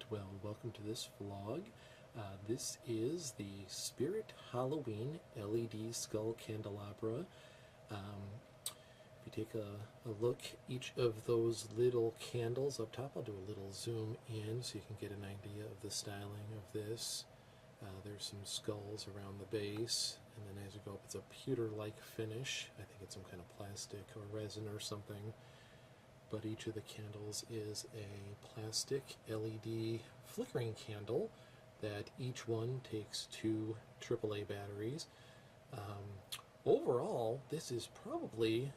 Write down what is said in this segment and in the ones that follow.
Alright, well, welcome to this vlog. This is the Spirit Halloween LED Skull Candelabra. If you take a look, each of those little candles up top, I'll do a little zoom in so you can get an idea of the styling of this. There's some skulls around the base, and then as you go up, it's a pewter-like finish. I think it's some kind of plastic or resin or something. But each of the candles is a plastic LED flickering candle that each one takes 2 AAA batteries. Overall, this is probably,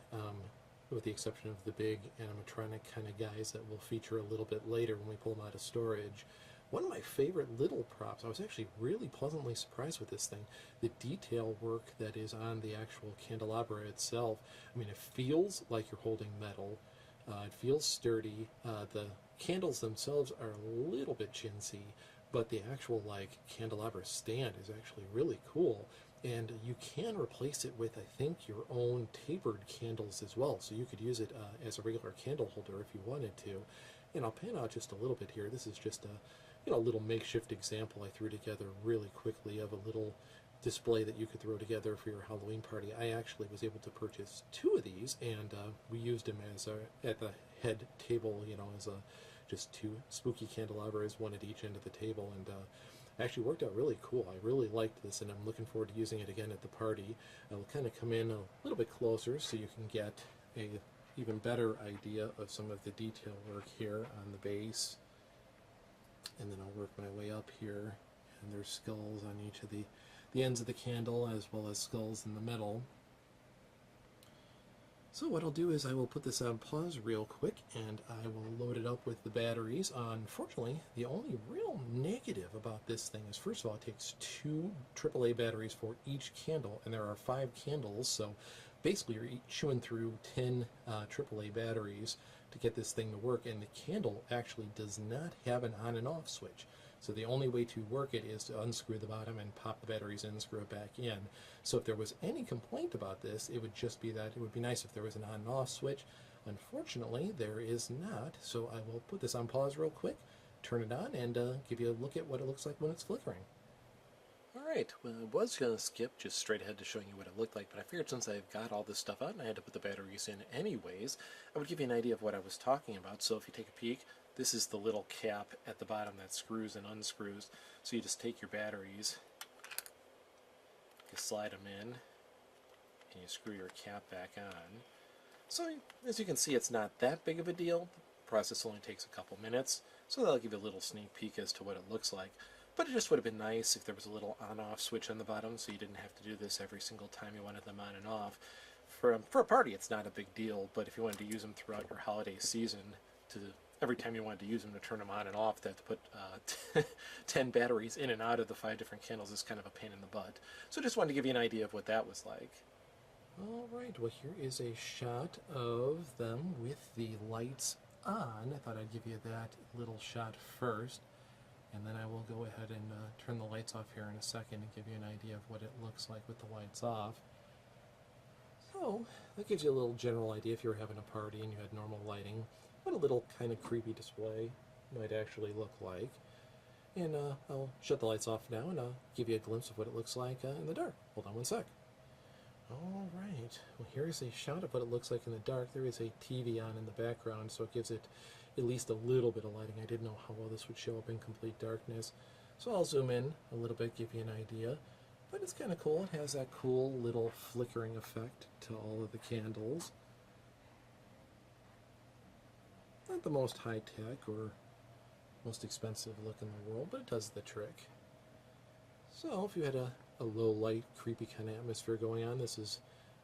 with the exception of the big animatronic kind of guys that we'll feature a little bit later when we pull them out of storage, one of my favorite little props. I was actually really pleasantly surprised with this thing. The detail work that is on the actual candelabra itself. I mean, it feels like you're holding metal. It feels sturdy. The candles themselves are a little bit chintzy, but the actual candelabra stand is actually really cool. And you can replace it with, I think, your own tapered candles as well. So you could use it as a regular candle holder if you wanted to. And I'll pan out just a little bit here. This is just a little makeshift example I threw together really quickly of a little display that you could throw together for your Halloween party. I actually was able to purchase 2 of these, and we used them as at the head table, as just 2 spooky candelabras, one at each end of the table, and actually worked out really cool. I really liked this, and I'm looking forward to using it again at the party. I'll kind of come in a little bit closer so you can get a even better idea of some of the detail work here on the base, and then I'll work my way up here, and there's skulls on each of the ends of the candle, as well as skulls in the middle. So what I'll do is I will put this on pause real quick, and I will load it up with the batteries. Unfortunately, the only real negative about this thing is, first of all, it takes 2 AAA batteries for each candle, and there are 5 candles, so basically you're chewing through 10 AAA batteries to get this thing to work, and the candle actually does not have an on and off switch. So the only way to work it is to unscrew the bottom and pop the batteries in and screw it back in. So if there was any complaint about this, it would just be that it would be nice if there was an on and off switch. Unfortunately, there is not, so I will put this on pause real quick, turn it on, and give you a look at what it looks like when it's flickering. Alright, well, I was going to skip just straight ahead to showing you what it looked like, but I figured since I've got all this stuff out and I had to put the batteries in anyways, I would give you an idea of what I was talking about. So if you take a peek, this is the little cap at the bottom that screws and unscrews. So you just take your batteries, you slide them in, and you screw your cap back on. So as you can see, it's not that big of a deal. The process only takes a couple minutes, so that'll give you a little sneak peek as to what it looks like. But it just would have been nice if there was a little on-off switch on the bottom, so you didn't have to do this every single time you wanted them on and off. For a party, it's not a big deal, but if you wanted to use them throughout your holiday season, every time you wanted to use them to turn them on and off, to have to put 10 batteries in and out of the 5 different candles is kind of a pain in the butt. So just wanted to give you an idea of what that was like. Alright, well, here is a shot of them with the lights on. I thought I'd give you that little shot first, and then I will go ahead and turn the lights off here in a second and give you an idea of what it looks like with the lights off. So, that gives you a little general idea if you were having a party and you had normal lighting, what a little kind of creepy display might actually look like. And I'll shut the lights off now, and I'll give you a glimpse of what it looks like in the dark. Hold on one sec. Alright, well, here's a shot of what it looks like in the dark. There is a TV on in the background, so it gives it at least a little bit of lighting. I didn't know how well this would show up in complete darkness. So I'll zoom in a little bit, give you an idea. But it's kind of cool. It has that cool little flickering effect to all of the candles. Not the most high-tech or most expensive look in the world, but it does the trick. So if you had a low light, creepy kind of atmosphere going on, this is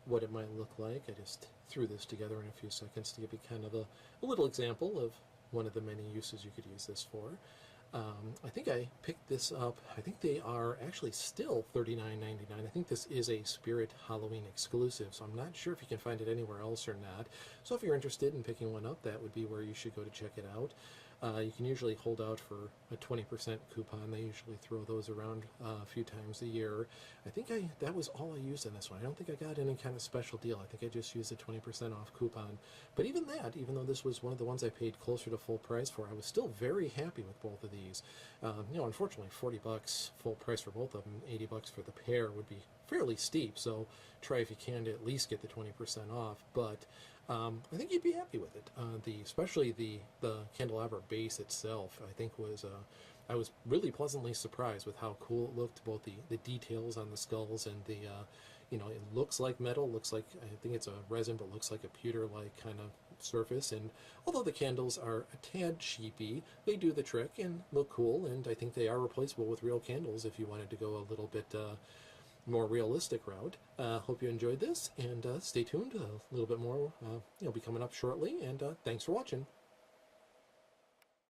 what it might look like. I just threw this together in a few seconds to give you kind of a little example of one of the many uses you could use this for. I think I picked this up. I think they are actually still $39.99. I think this is a Spirit Halloween exclusive, so I'm not sure if you can find it anywhere else or not. So if you're interested in picking one up, that would be where you should go to check it out. You can usually hold out for a 20% coupon. They usually throw those around a few times a year. I think that was all I used in this one. I don't think I got any kind of special deal. I think I just used a 20% off coupon. But even that, even though this was one of the ones I paid closer to full price for, I was still very happy with both of these. Unfortunately, 40 bucks full price for both of them, 80 bucks for the pair would be fairly steep. So try if you can to at least get the 20% off. But I think you'd be happy with it. Especially the Candelabra base itself, I think I was really pleasantly surprised with how cool it looked. Both the details on the skulls and it looks like metal. Looks like, I think it's a resin, but looks like a pewter-like kind of surface. And although the candles are a tad cheapy, they do the trick and look cool. And I think they are replaceable with real candles if you wanted to go a little bit more realistic route. Hope you enjoyed this, and stay tuned. A little bit more will be coming up shortly, and thanks for watching.